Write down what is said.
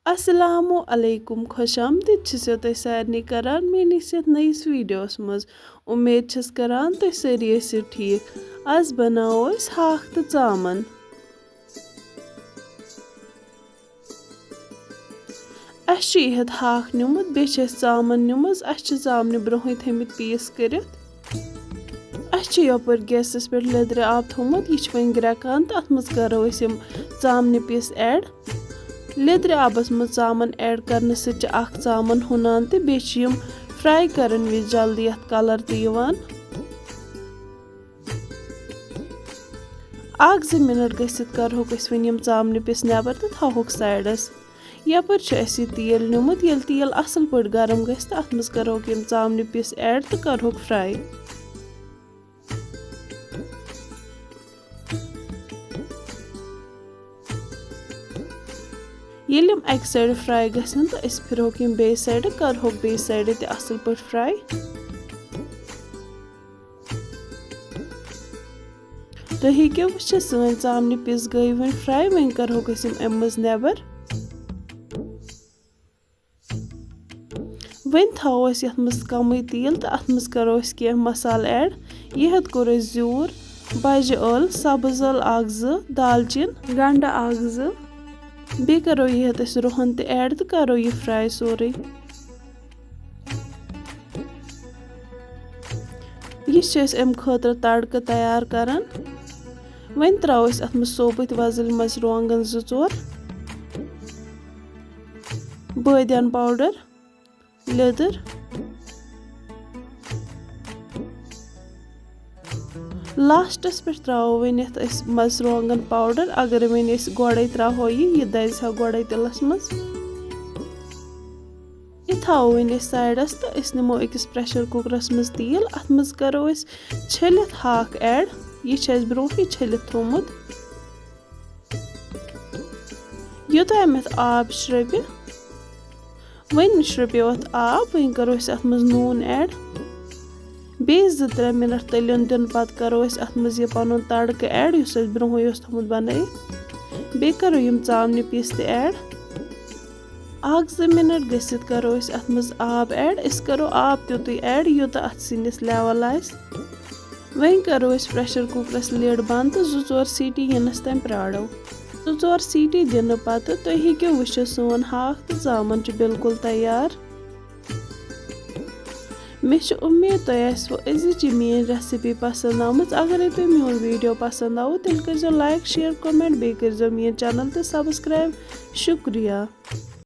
अस्सलामु अलैकुम खुशामदीद छो तुम सारे करान मेनिस नईस वीडियोस मज उम्मीद छस करान तुम सारी ऐसी ठीक। आज बनाओ हाक तो चामन। यहत हाक निमुत बे चामन निमज चामन ब्रोह थमित पीस कर यपर गैसस पे लेदर आब थोमुत यह वन ग्रेकान तो अत मज करो चामन पीस ऐड। लेदर आबस मज चामन ऐड करने चामन हुनान तो बेम फ्राई करन विज जल्दी अत कलर तवान। 1-2 मिनट गसित करोक वन चामन पीस नबर तो थोक साइडस। यपर तेल निमुत ये तेल असल पे गरम गस तो अत मज करोक चामन पीस ऐड तो करोक फ्राई। यम अक साइड फ्राई गसन तो फिरहोक बे साइड करोक बे साइड ते असल पे फ्राई। तुम हेको वुचित सन चामन पीस गई वन फ्राई वन करोक अम मज नबर। वन थो यथ मज कम तेल तो अत मज करो कह मसाल ऐड। यह कोर जूर बज ٲl सब्ज ٲl 1-2 दालचीन गंड 1-2 बे करो यह रोहन ते ऐड तो करो यह फ्राई सोरे। यह अम खतर तड़क तैयार करान। वन त्रो अत मज सोबित वजल मर्चुवांगन 2-4 बादियान पाउडर लेदर लास्टस पे त्रो वन मर्चुवांगन पाउडर। अगर वन गोड़े त्रो यह दज हा गोड़े तिलस मज यह थो वन साइडस तो निमो अकिस प्रेशर कुकरस मज तेल अत मज करो छलित हाक ऐड। यह ब्रोह छलित थोमुत योता अत आब श्रबे वन श्रबे अत आब वन करो अत मज नून ऐड। बे 2-3 मिनट तलियन दिन पत करो अत मज पन तड़क ऐड इस ब्रोह थोमुत बनाई। बे करो चामन पीस ते ऐड। 1-2 मिनट गसित करो अत मज आब ऐड। करो आब तुत ऐड यूता अत सिनिस लेवल आस। वन करो प्रेशर कुकरस लिड बंद तो 2-4 सीटी यनस तम प्राड़ो। 2-4 सीटी दिन पत तुम हेको वुचित सोन हाक तो चामन बिल्कुल तैयार। मे उम्मीद तुम अजिच मेन रेसिपी पसंद आमत। अगर तुम मोन वीडियो पसंद आव तेल कर लाइक शेयर कमेंट बे कर मेन चैनल तो सब्सक्राइब। शुक्रिया।